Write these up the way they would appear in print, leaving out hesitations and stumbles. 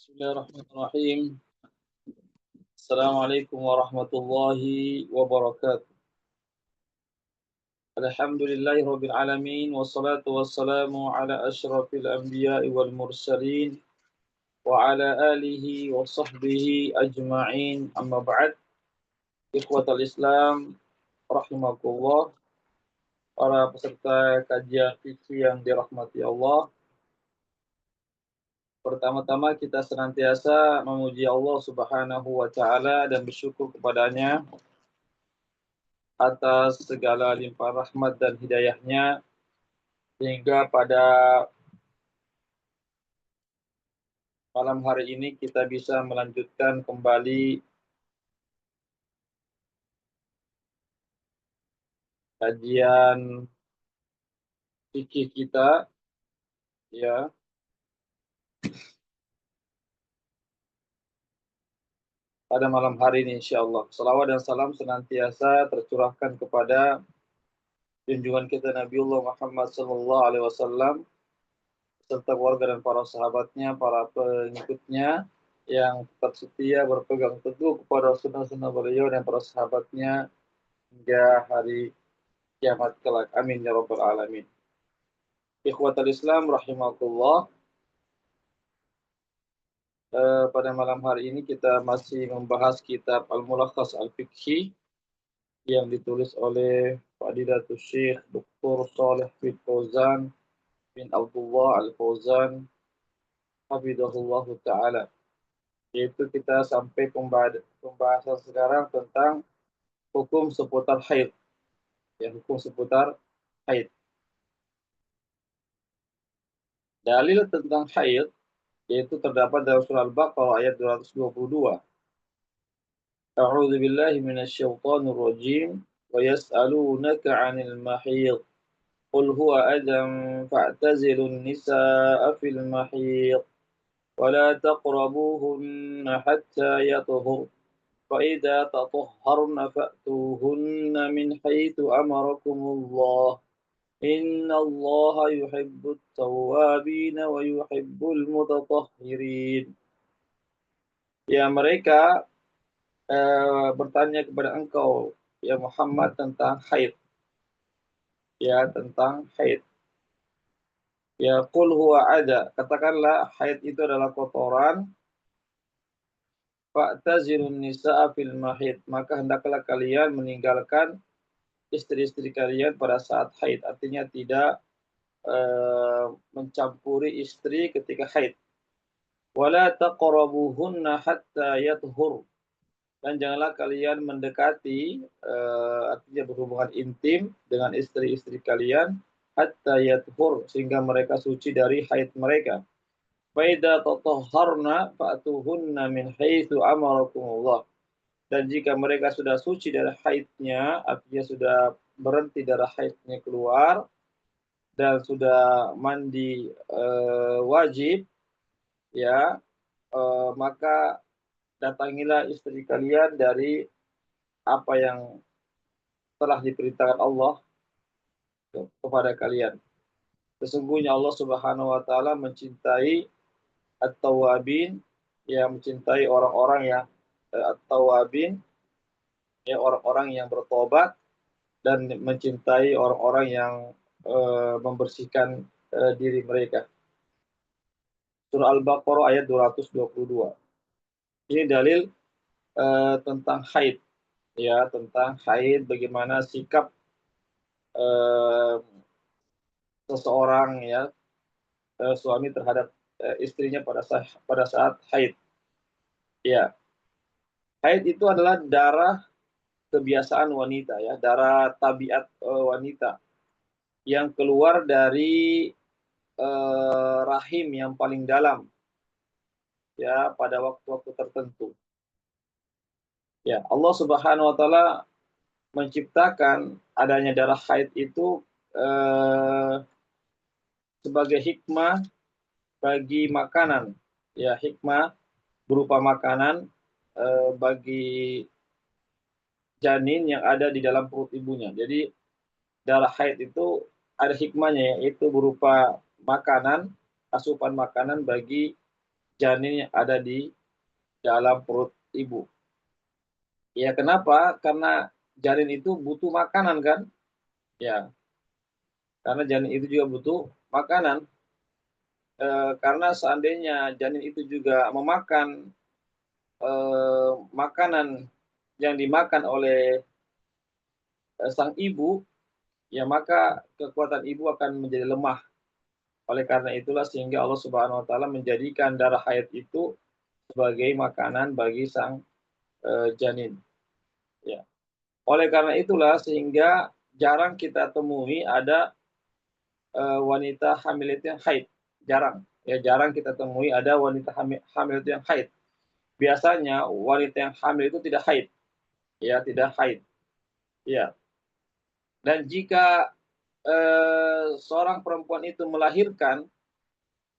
Bismillahirrahmanirrahim. Assalamualaikum warahmatullahi wabarakatuh. Alhamdulillahirabbil alamin wassalatu wassalamu ala asyrafil anbiya'i wal mursalin wa ala alihi wa sahbihi ajma'in. Amma ba'd. Ikhwatal Islam rahimakumullah, para peserta kajian fikih yang dirahmati Allah. Pertama-tama kita senantiasa memuji Allah Subhanahu wa taala dan bersyukur kepadanya atas segala limpah rahmat dan hidayahnya, sehingga pada malam hari ini kita bisa melanjutkan kembali kajian fikih kita, ya. Pada malam hari ini insyaallah. Salawat dan salam senantiasa tercurahkan kepada junjungan kita Nabiullah Muhammad sallallahu alaihi wasallam serta keluarga dan para sahabatnya, para pengikutnya yang tetap setia berpegang teguh kepada sunnah-sunnah beliau dan para sahabatnya hingga hari kiamat kelak. Amin ya rabbal alamin. Ikhwatal Islam rahimakumullah. Pada malam hari ini kita masih membahas kitab Al-Mulakhas Al-Fiqhi yang ditulis oleh Fadilatul Syekh Dr. Shalih bin Fauzan bin Abdullah Al-Fauzan hafizahullah taala. Yaitu kita sampai pembahasan sekarang tentang hukum seputar haid. Ya, hukum seputar haid. Dalil tentang haid yaitu terdapat dalam surah Al-Baqarah ayat 222. A'udzu billahi minasyaitonir rajim wa yas'alunaka 'anil mahid qul huwa adhan fa'tazilun nisaa'a fil mahid wa la taqrabuhunna hatta yatahhur fa idza tatahharna fa'tuhunna min haitsu amarakumullah innallaha yuhibbut tawwabin wa yuhibbul mutatahhirin. Ya, mereka bertanya kepada engkau ya Muhammad tentang haid. Ya, tentang haid. Ya, qul huwa ada. Katakanlah haid itu adalah kotoran. Fa'tazilun nisa'a fil mahid. Maka hendaklah kalian meninggalkan istri-istri kalian pada saat haid. Artinya tidak mencampuri istri ketika haid. Wala taqrabuhunna hatta yathur. Dan janganlah kalian mendekati, artinya berhubungan intim dengan istri-istri kalian, hatta yathur, sehingga mereka suci dari haid mereka. Faida tatahharna fa'tuhunna min haitsu amarakumullah. Dan jika mereka sudah suci dari haidnya, artinya sudah berhenti darah haidnya keluar, dan sudah mandi wajib, ya, maka datangilah istri kalian dari apa yang telah diperintahkan Allah kepada kalian. Sesungguhnya Allah Subhanahu wa taala mencintai at-tawwabin, yang mencintai orang-orang yang at-tawwabin, ya, orang-orang yang bertobat, dan mencintai orang-orang yang membersihkan diri mereka. Surah Al-Baqarah ayat 222. Ini dalil tentang haid, ya, tentang haid, bagaimana sikap seseorang, ya, suami terhadap istrinya pada saat haid. Ya, haid itu adalah darah kebiasaan wanita, ya, darah tabiat wanita yang keluar dari rahim yang paling dalam, ya, pada waktu-waktu tertentu. Ya, Allah Subhanahu wa taala menciptakan adanya darah haid itu sebagai hikmah bagi makanan, ya, hikmah berupa makanan bagi janin yang ada di dalam perut ibunya. Jadi darah haid itu ada hikmahnya, yaitu berupa makanan, asupan makanan bagi janin yang ada di dalam perut ibu. Ya, kenapa? Karena janin itu butuh makanan kan? Ya, karena janin itu juga butuh makanan. Karena seandainya janin itu juga memakan makanan yang dimakan oleh sang ibu, ya maka kekuatan ibu akan menjadi lemah. Oleh karena itulah sehingga Allah Subhanahu wa taala menjadikan darah haid itu sebagai makanan bagi sang janin. Ya. Oleh karena itulah sehingga jarang kita temui ada wanita hamil itu yang haid, jarang. Ya jarang kita temui ada wanita hamil itu yang haid. Biasanya wanita yang hamil itu tidak haid, ya tidak haid. Ya. Dan jika seorang perempuan itu melahirkan,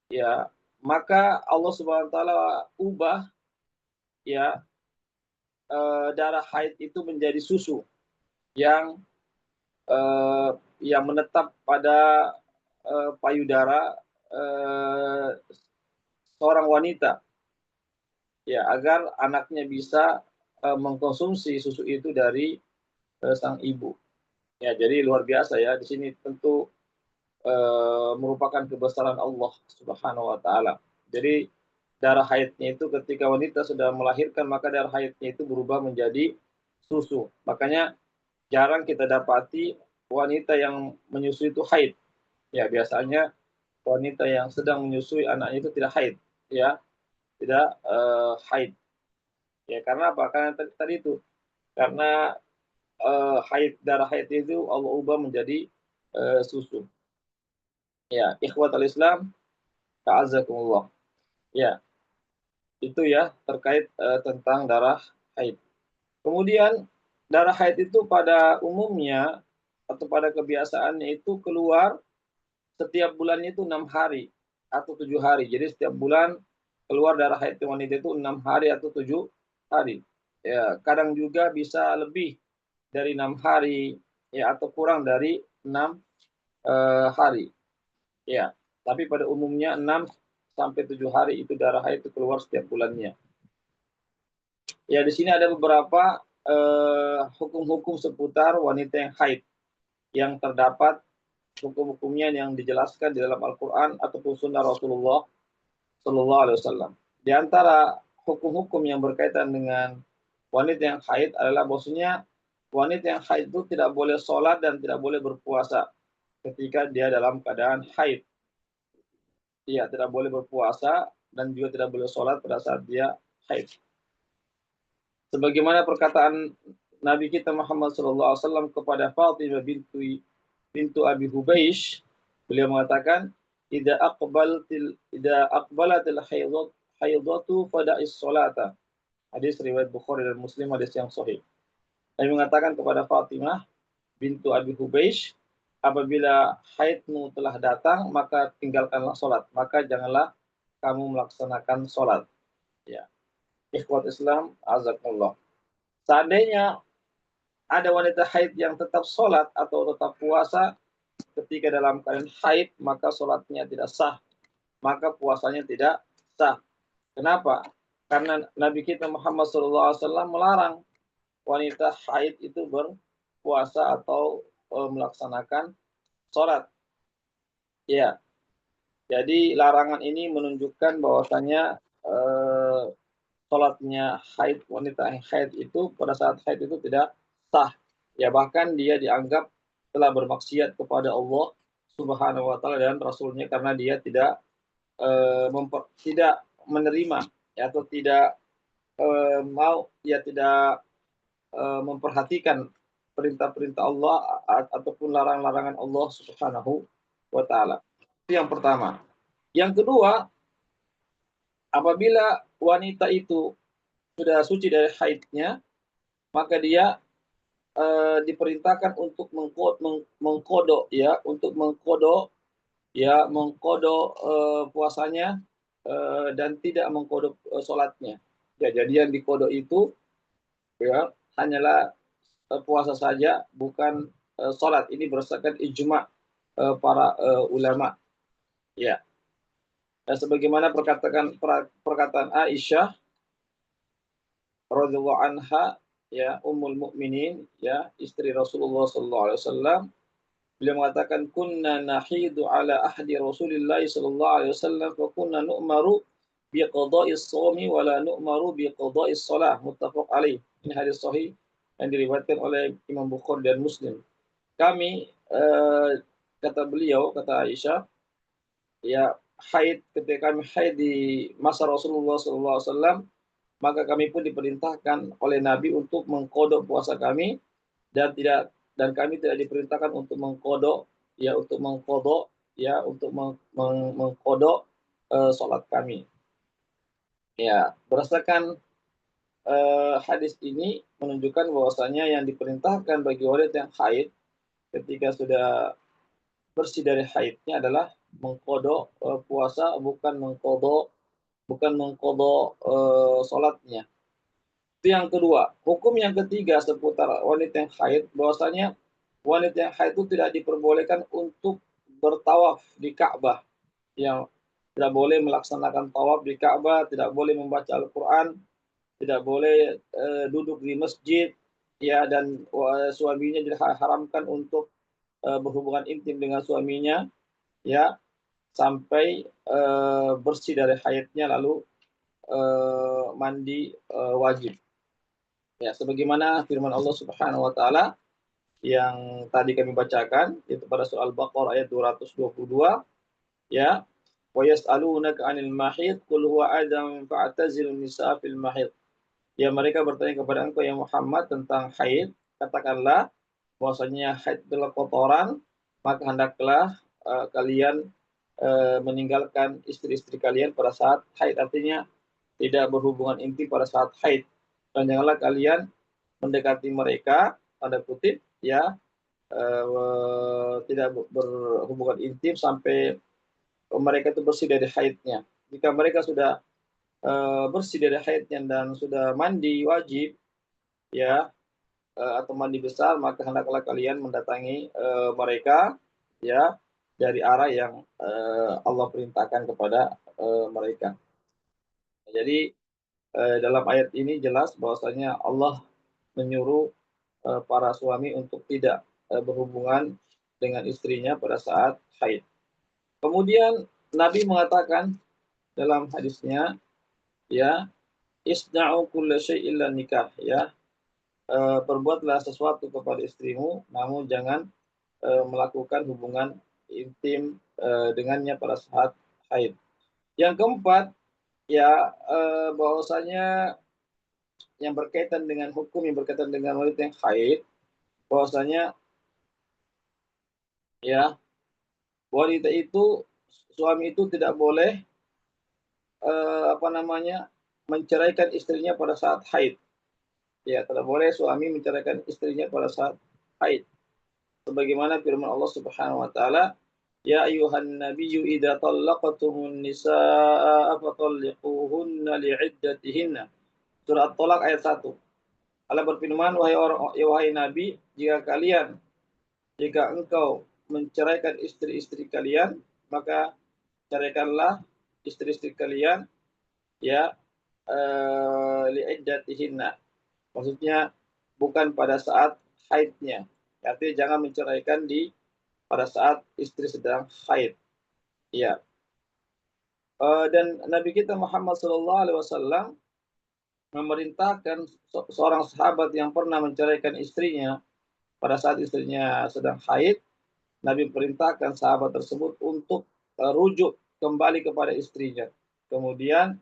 ya maka Allah Subhanahu wa taala ubah ya darah haid itu menjadi susu yang eh, yang menetap pada payudara eh, seorang wanita, ya agar anaknya bisa mengkonsumsi susu itu dari sang ibu. Ya, jadi luar biasa ya. Di sini tentu merupakan kebesaran Allah Subhanahu wa taala. Jadi darah haidnya itu ketika wanita sudah melahirkan maka darah haidnya itu berubah menjadi susu. Makanya jarang kita dapati wanita yang menyusui itu haid. Ya, biasanya wanita yang sedang menyusui anaknya itu tidak haid, ya, tidak haid. Ya, karena apa? Karena tadi itu, karena darah haid itu Allah ubah menjadi susu. Ya, ikhwatal Islam, ta'azzakumullah. Ya, itu ya terkait tentang darah haid. Kemudian darah haid itu pada umumnya atau pada kebiasaannya itu keluar setiap bulannya itu 6 hari atau 7 hari. Jadi setiap bulan keluar darah haid wanita itu 6 hari atau 7 hari. Ya, kadang juga bisa lebih dari 6 hari ya atau kurang dari 6 hari. Ya, tapi pada umumnya 6 sampai 7 hari itu darah haid itu keluar setiap bulannya. Ya, di sini ada beberapa hukum-hukum seputar wanita yang haid yang terdapat hukum-hukumnya yang dijelaskan di dalam Al-Quran ataupun Sunnah Rasulullah Sallallahu Alaihi Wasallam. Di antara hukum-hukum yang berkaitan dengan wanita yang haid adalah bahwasanya wanita yang haid itu tidak boleh sholat dan tidak boleh berpuasa ketika dia dalam keadaan haid. Iya, tidak boleh berpuasa dan juga tidak boleh sholat pada saat dia haid. Sebagaimana perkataan Nabi kita Muhammad SAW kepada Fatimah bintu Abi Hubeish, beliau mengatakan, "Idza aqbalatil haidatu fada'is sholata." Hadis riwayat Bukhari dan Muslim, hadis yang sahih. Nabi mengatakan kepada Fatimah bintu Abi Hubeish, apabila haidmu telah datang, maka tinggalkanlah sholat. Maka janganlah kamu melaksanakan sholat. Ya. Ikhwat Islam, azakumullah. Seandainya ada wanita haid yang tetap sholat atau tetap puasa ketika dalam keadaan haid, maka sholatnya tidak sah. Maka puasanya tidak sah. Kenapa? Karena Nabi kita Muhammad SAW melarang wanita haid itu berpuasa atau melaksanakan sholat. Ya, jadi larangan ini menunjukkan bahwasanya sholatnya haid, wanita yang haid itu pada saat haid itu tidak sah. Ya bahkan dia dianggap telah bermaksiat kepada Allah Subhanahu wa taala dan rasulnya karena dia tidak tidak menerima ya, atau tidak tidak memperhatikan perintah-perintah Allah ataupun larangan-larangan Allah Subhanahu wa taala. Itu yang pertama. Yang kedua, apabila wanita itu sudah suci dari haidnya, maka dia diperintahkan untuk mengkodok ya, untuk mengkodok puasanya dan tidak mengkodok sholatnya. Ya, jadi yang dikodok itu ya hanyalah puasa saja, bukan sholat. Ini berdasarkan ijma para ulama. Ya. sebagaimana perkataan Aisyah radhiyallahu anha, ya, ummul mukminin, ya, istri Rasulullah sallallahu alaihi wasallam. Beliau mengatakan, kunna nahidu ala ahdi Rasulillah sallallahu alaihi wasallam wa kunna nu'maru bi qada'is shaumi wa la nu'maru bi qada'is shalah, muttafaq alaih. Ini hadis sahih yang diriwayatkan oleh Imam Bukhari dan Muslim. Kami, kata beliau, kata Aisyah, ya, ketika kami haid di masa Rasulullah sallallahu alaihi wasallam, maka kami pun diperintahkan oleh Nabi untuk mengqadha puasa kami, dan kami tidak diperintahkan untuk mengqadha, ya, untuk mengqadha, ya, untuk mengqadha salat kami. Ya, berdasarkan hadis ini menunjukkan bahwasanya yang diperintahkan bagi wanita yang haid ketika sudah bersih dari haidnya adalah mengqadha puasa, bukan mengqadha salatnya. Itu yang kedua. Hukum yang ketiga seputar wanita yang haid, bahwasanya wanita yang haid itu tidak diperbolehkan untuk bertawaf di Ka'bah. Yang tidak boleh melaksanakan tawaf di Ka'bah, tidak boleh membaca Al-Qur'an, tidak boleh duduk di masjid, ya, dan suaminya diharamkan untuk berhubungan intim dengan suaminya, ya, sampai bersih dari haidnya lalu mandi wajib. Ya, sebagaimana firman Allah Subhanahu wa taala yang tadi kami bacakan, yaitu pada surah Al-Baqarah ayat 222, ya, wa yas'alunaka 'anil mahid qul huwa adam fa'tazilun nisaa fil mahid. Ya, mereka bertanya kepada engkau ya Muhammad tentang haid, katakanlah bahwasanya haid adalah kotoran, maka hendaklah kalian meninggalkan istri-istri kalian pada saat haid, artinya tidak berhubungan intim pada saat haid, dan janganlah kalian mendekati mereka, tanda kutip, ya, tidak berhubungan intim sampai mereka itu bersih dari haidnya. Jika mereka sudah bersih dari haidnya dan sudah mandi wajib, ya, atau mandi besar, maka hendaklah kalian mendatangi mereka, ya, dari arah yang Allah perintahkan kepada mereka. Jadi dalam ayat ini jelas bahwasanya Allah menyuruh para suami untuk tidak berhubungan dengan istrinya pada saat haid. Kemudian Nabi mengatakan dalam hadisnya, ya, isna'u kulla syai'in illa nikah, ya, perbuatlah sesuatu kepada istrimu, namun jangan melakukan hubungan intim dengannya pada saat haid. Yang keempat, ya, bahwasanya yang berkaitan dengan hukum yang berkaitan dengan wanita yang haid, bahwasanya, ya, wanita itu, suami itu tidak boleh menceraikan istrinya pada saat haid. Ya, tidak boleh suami menceraikan istrinya pada saat haid. Sebagaimana firman Allah Subhanahu wa taala, "Ya ayuhan nabiyyu idza talaqtumun nisaa fatalliquhunna li'iddatihinna." Surah At-Tolak ayat 1. Allah berfirman, wahai Nabi, jika engkau menceraikan istri-istri kalian, maka ceraikanlah istri-istri kalian, ya, li'iddatihinna. Maksudnya bukan pada saat haidnya. Artinya jangan menceraikan pada saat istri sedang haid. Ya. Dan Nabi kita Muhammad sallallahu alaihi wasallam memerintahkan seorang sahabat yang pernah menceraikan istrinya pada saat istrinya sedang haid. Nabi perintahkan sahabat tersebut untuk rujuk kembali kepada istrinya. Kemudian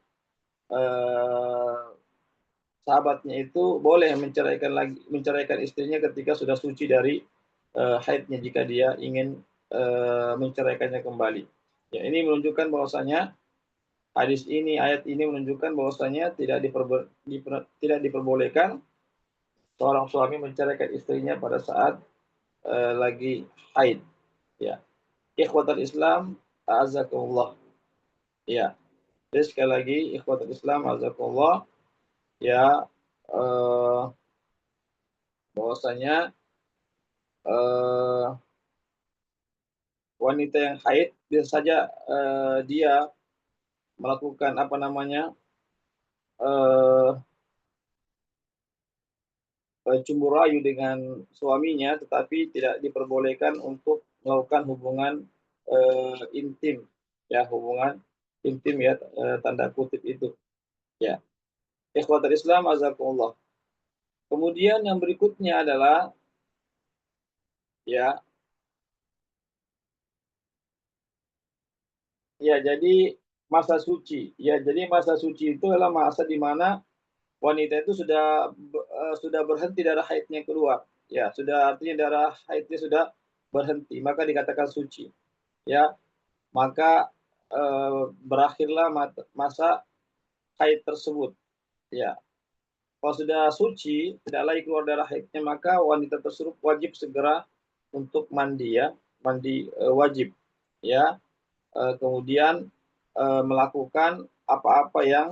sahabatnya itu boleh menceraikan istrinya ketika sudah suci dari haidnya, jika dia ingin menceraikannya kembali. Ya, ini menunjukkan bahwasanya ayat ini menunjukkan bahwasanya tidak diperbolehkan seorang suami menceraikan istrinya pada saat lagi haid. Ya. Ikhwatul Islam, a'azakumullah. Ya. Jadi sekali lagi, ikhwatul Islam, a'azakumullah, ya, bahwasanya wanita yang haid bisa saja dia melakukan cemburu rayu dengan suaminya, tetapi tidak diperbolehkan untuk melakukan hubungan intim, ya, hubungan intim, ya, tanda kutip itu, ya. Ikhwatul Islam azakumullah. Kemudian yang berikutnya adalah, ya, ya, jadi masa suci. Ya, jadi masa suci itu adalah masa di mana wanita itu sudah berhenti darah haidnya keluar. Ya, sudah, artinya darah haidnya sudah berhenti, maka dikatakan suci. Ya, maka berakhirlah masa haid tersebut. Ya, kalau sudah suci, tidak lagi keluar darah haidnya, maka wanita tersebut wajib segera untuk mandi, ya, mandi wajib. Ya, kemudian melakukan apa-apa eh,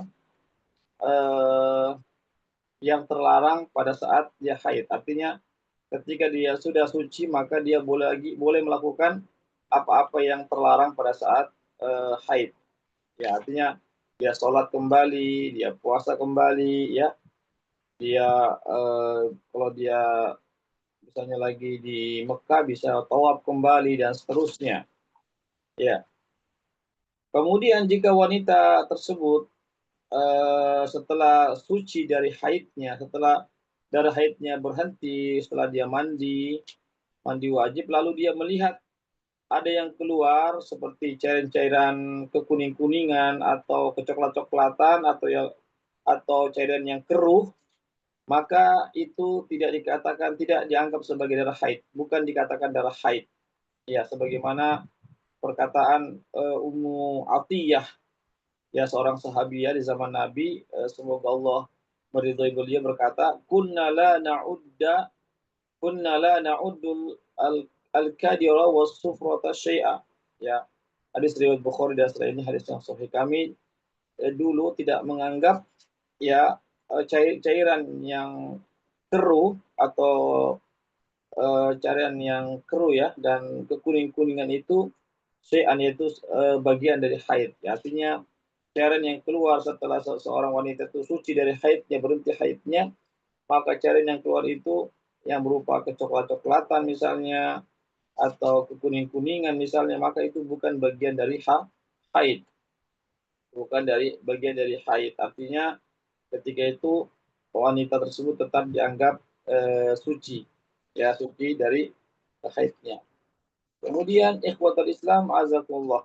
yang terlarang pada saat dia haid. Artinya ketika dia sudah suci, maka dia boleh melakukan apa-apa yang terlarang pada saat haid. Ya, artinya dia sholat kembali, dia puasa kembali, ya, dia kalau dia misalnya lagi di Mekah bisa tawaf kembali dan seterusnya. Ya. Kemudian jika wanita tersebut setelah suci dari haidnya, setelah darah haidnya berhenti, setelah dia mandi wajib, lalu dia melihat ada yang keluar seperti cairan-cairan kekuning-kuningan atau kecoklat-coklatan atau cairan yang keruh, maka itu tidak dianggap sebagai darah haid, bukan dikatakan darah haid. Ya, sebagaimana perkataan Ummu Atiyah, ya, seorang sahabiah di zaman Nabi, semoga Allah meridhai beliau, berkata, kunna la na'uddul al-kadira was sufrata syai'a. Ya, hadis riwayat Bukhari dan selainnya, hadis yang sahih. Kami dulu tidak menganggap, ya, cairan yang keruh atau cairan yang keruh, ya, dan kekuning-kuningan itu syai'an, yaitu bagian dari haid. Ya, artinya cairan yang keluar setelah seorang wanita itu suci dari haidnya, berhenti haidnya, maka cairan yang keluar itu yang berupa kecoklat-coklatan misalnya, atau kekuning-kuningan misalnya, maka itu bukan bagian dari haid. Bukan bagian dari haid. Artinya ketika itu wanita tersebut tetap dianggap suci. Ya, suci dari haidnya. Kemudian ikhwatul Islam azakumullah.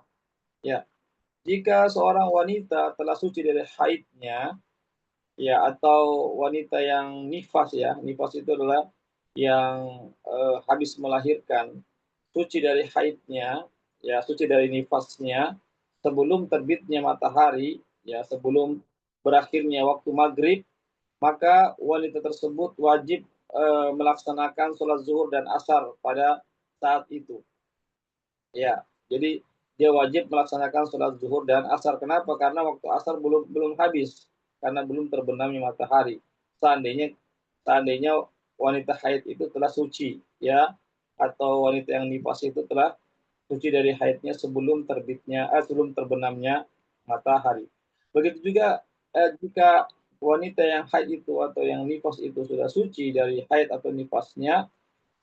Ya, jika seorang wanita telah suci dari haidnya, ya, atau wanita yang nifas, ya, nifas itu adalah yang habis melahirkan, suci dari haidnya, ya, suci dari nifasnya sebelum terbitnya matahari, ya, sebelum berakhirnya waktu maghrib, maka wanita tersebut wajib melaksanakan sholat zuhur dan asar pada saat itu. Ya, jadi dia wajib melaksanakan sholat zuhur dan asar. Kenapa? Karena waktu asar belum habis, karena belum terbenamnya matahari. Seandainya seandainya wanita haid itu telah suci, ya, atau wanita yang nifas itu telah suci dari haidnya sebelum terbenamnya matahari. Begitu juga jika wanita yang haid itu atau yang nifas itu sudah suci dari haid atau nifasnya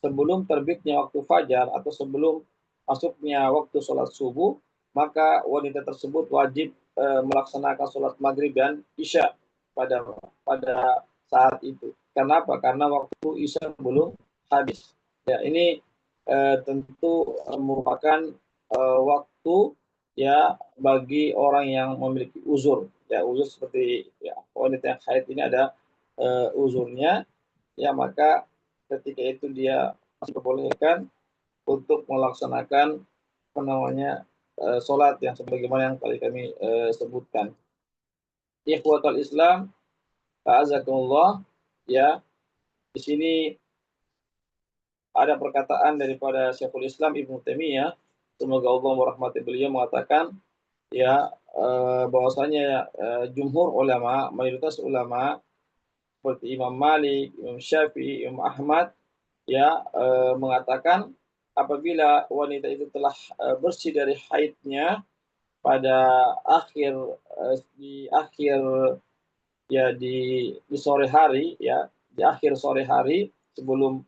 sebelum terbitnya waktu fajar atau sebelum masuknya waktu sholat subuh, maka wanita tersebut wajib melaksanakan sholat maghrib dan isya pada pada saat itu. Kenapa? Karena waktu isya belum habis. Ya, ini tentu merupakan waktu, ya, bagi orang yang memiliki uzur. Ya, uzur seperti, ya, wanita yang haid ini ada uzurnya, ya, maka ketika itu dia masih diperbolehkan untuk melaksanakan sholat yang sebagaimana yang tadi kami sebutkan. Ikhwatul Islam, a'azakumullah, ya, di sini ada perkataan daripada Syekhul Islam Ibnu Taimiyah, semoga Allah merahmati beliau, mengatakan, ya, bahwasanya jumhur ulama, mayoritas ulama seperti Imam Malik, Imam Syafi'i, Imam Ahmad, ya, mengatakan apabila wanita itu telah bersih dari haidnya pada akhir di akhir ya di sore hari ya, di akhir sore hari sebelum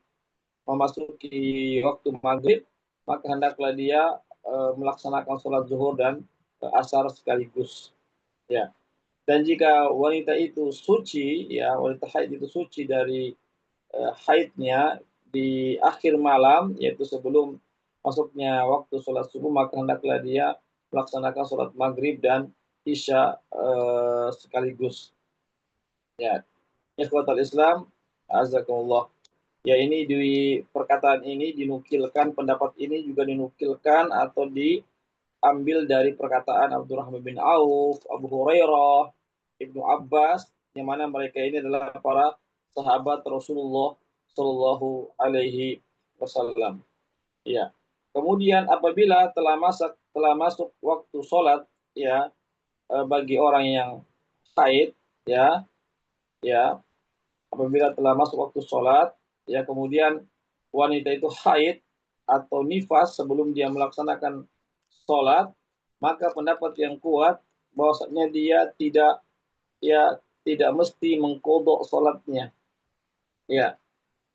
memasuki waktu maghrib, maka hendaklah dia melaksanakan sholat zuhur dan asar sekaligus. Ya. Dan jika wanita itu suci, ya wanita haid itu suci dari haidnya di akhir malam, yaitu sebelum masuknya waktu sholat subuh, maka hendaklah dia melaksanakan sholat maghrib dan isya sekaligus. Ya, ikhwatal Islam, azakumullah. Ya, ini di perkataan ini dinukilkan, pendapat ini juga dinukilkan atau diambil dari perkataan Abdurrahman bin Auf, Abu Hurairah, Ibnu Abbas, yang mana mereka ini adalah para sahabat Rasulullah Shallallahu Alaihi Wasallam. Ya. Kemudian apabila telah masuk waktu sholat, ya, bagi orang yang haid, ya, ya, apabila telah masuk waktu sholat, ya, kemudian wanita itu haid atau nifas sebelum dia melaksanakan sholat, maka pendapat yang kuat bahwasanya dia tidak mesti mengkodok sholatnya, ya,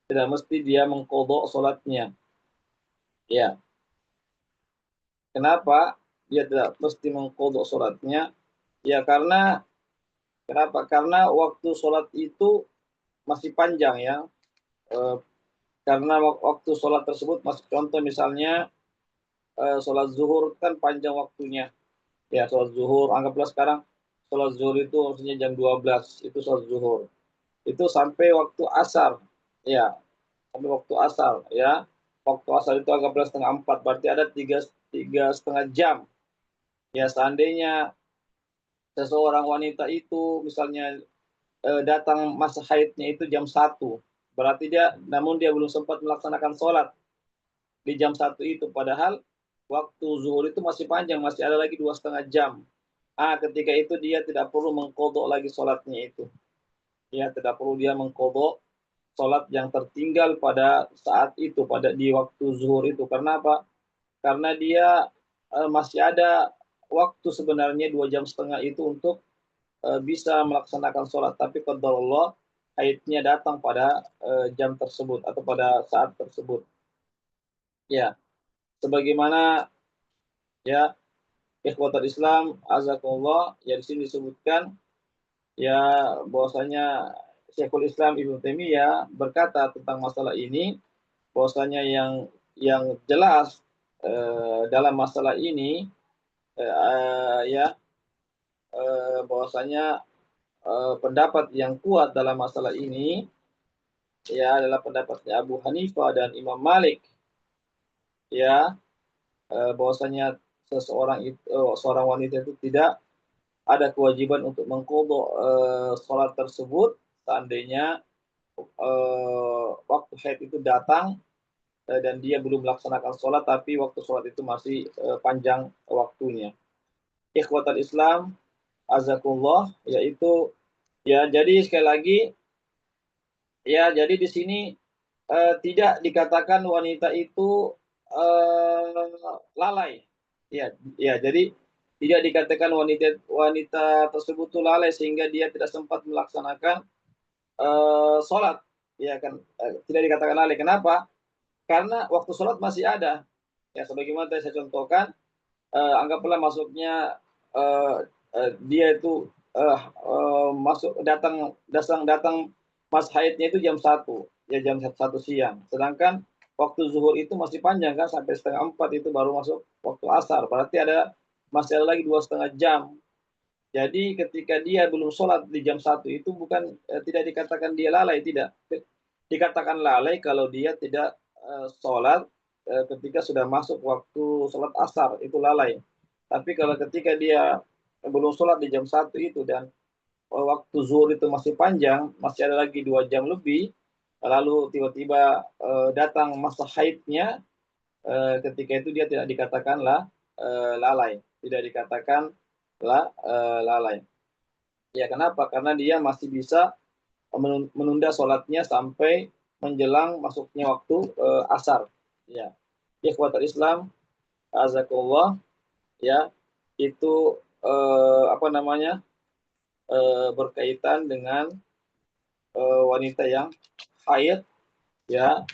tidak mesti dia mengkodok sholatnya, ya. Kenapa dia tidak mesti mengkodok sholatnya? Ya, kenapa? Karena waktu sholat itu masih panjang, ya. Karena waktu sholat tersebut masih, contoh misalnya sholat zuhur kan panjang waktunya. Ya, sholat zuhur, anggaplah sekarang sholat zuhur itu maksudnya jam 12, itu sholat zuhur. Itu sampai waktu asar, ya, sampai waktu asar, ya. Waktu asar itu anggaplah 3:30, berarti ada tiga setengah jam. Ya, seandainya seseorang wanita itu misalnya datang masa haidnya itu jam 1, berarti namun dia belum sempat melaksanakan sholat di jam 1 itu, padahal waktu zuhur itu masih panjang, masih ada lagi 2,5 jam. Ketika itu dia tidak perlu mengkodok lagi sholatnya itu. Ya, tidak perlu dia mengkodok sholat yang tertinggal pada saat itu, di waktu zuhur itu. Karena apa? Karena dia masih ada waktu sebenarnya 2,5 jam itu untuk bisa melaksanakan sholat. Tapi qadarullah haidnya datang pada jam tersebut atau pada saat tersebut. Ya, sebagaimana, ya, ikhwatul Islam, azakumullah, ya di sini disebutkan, ya, bahwasanya Syekhul Islam Ibnu Taimiyah berkata tentang masalah ini, bahwasanya yang jelas dalam masalah ini, ya, bahwasanya pendapat yang kuat dalam masalah ini, ya, adalah pendapatnya Abu Hanifah dan Imam Malik, ya, bahwasanya seorang wanita itu tidak ada kewajiban untuk mengqadha sholat tersebut seandainya waktu haid itu datang dan dia belum melaksanakan sholat, tapi waktu sholat itu masih panjang waktunya. Ikhwatal Islam, azakumullah, yaitu, ya, jadi sekali lagi, ya, jadi di sini tidak dikatakan wanita itu lalai. Ya, ya, jadi tidak dikatakan wanita tersebut itu lalai sehingga dia tidak sempat melaksanakan sholat. Ya kan, tidak dikatakan lalai. Kenapa? Karena waktu sholat masih ada. Ya, sebagaimana tadi saya contohkan, anggaplah masuknya dia itu datang mas haidnya itu jam 1, ya, jam 1 siang. Sedangkan waktu zuhur itu masih panjang kan, sampai 3:30 itu baru masuk waktu asar. Berarti masih ada lagi 2,5 jam. Jadi ketika dia belum sholat di jam 1 itu bukan tidak dikatakan dia lalai, tidak. Dikatakan lalai kalau dia tidak sholat ketika sudah masuk waktu sholat asar, itu lalai. Tapi kalau ketika dia belum sholat di jam 1 itu dan waktu zuhur itu masih panjang, masih ada lagi 2 jam lebih, lalu tiba-tiba datang masa haidnya, ketika itu dia tidak dikatakanlah lalai, tidak dikatakan lalai. Ya, kenapa? Karena dia masih bisa menunda sholatnya sampai menjelang masuknya waktu asar. Ya, ikhwatul Islam, azakumullah, ya, itu apa namanya, berkaitan dengan wanita yang haid, ya,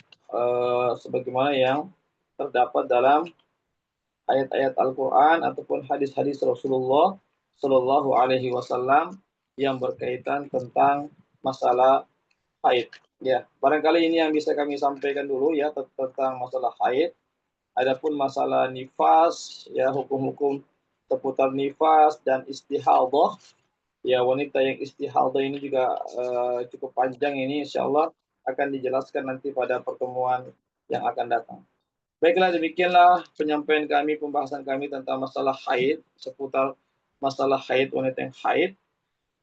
sebagaimana yang terdapat dalam ayat-ayat Al-Quran ataupun hadis-hadis Rasulullah Shallallahu Alaihi Wasallam yang berkaitan tentang masalah haid. Ya, barangkali ini yang bisa kami sampaikan dulu ya tentang masalah haid. Adapun masalah nifas, ya hukum-hukum seputar nifas dan istihadah, ya wanita yang istihadah ini juga cukup panjang ini, insya Allah akan dijelaskan nanti pada pertemuan yang akan datang. Baiklah, demikianlah penyampaian kami, pembahasan kami tentang masalah haid, seputar masalah haid, wanita yang haid.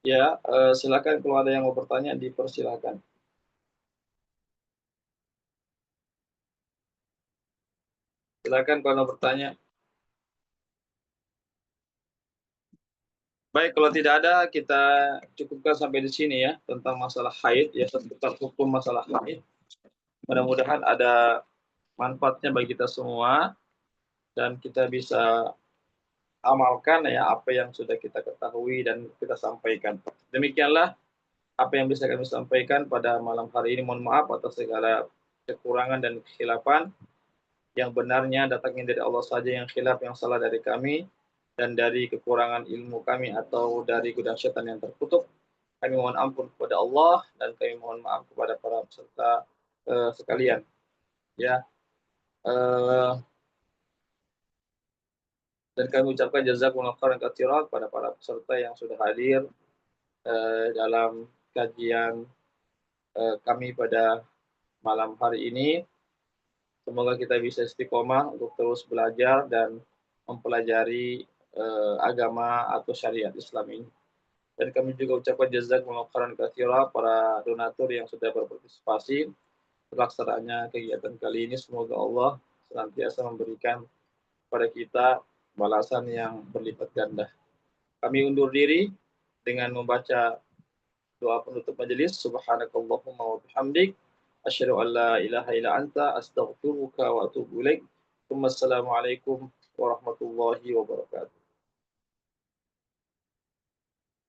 Ya, silakan kalau ada yang mau bertanya, dipersilakan. Silakan kalau mau bertanya. Baik, kalau tidak ada, kita cukupkan sampai di sini ya, tentang masalah haid, ya seputar hukum masalah haid. Mudah-mudahan ada manfaatnya bagi kita semua, dan kita bisa amalkan ya apa yang sudah kita ketahui dan kita sampaikan. Demikianlah apa yang bisa kami sampaikan pada malam hari ini. Mohon maaf atas segala kekurangan dan kekhilafan. Yang benarnya datangnya dari Allah saja, yang khilaf, yang salah dari kami, dan dari kekurangan ilmu kami atau dari gudang syaitan yang terkutuk. Kami mohon ampun kepada Allah dan kami mohon maaf kepada para peserta sekalian. Ya, dan kami ucapkan jazakumullah khairan katsiran kepada para peserta yang sudah hadir dalam kajian kami pada malam hari ini. Semoga kita bisa istiqomah untuk terus belajar dan mempelajari agama atau syariat Islam ini. Dan kami juga ucapkan jazakumullah khairan katsiran para donatur yang sudah berpartisipasi terlaksananya kegiatan kali ini. Semoga Allah senantiasa memberikan kepada kita balasan yang berlipat ganda. Kami undur diri dengan membaca doa penutup majelis. Subhanakallahumma wa bihamdik, asyhadu an la ilaha illa anta, astaghfiruka wa atubu ilaik. Wassalamualaikum warahmatullahi wabarakatuh.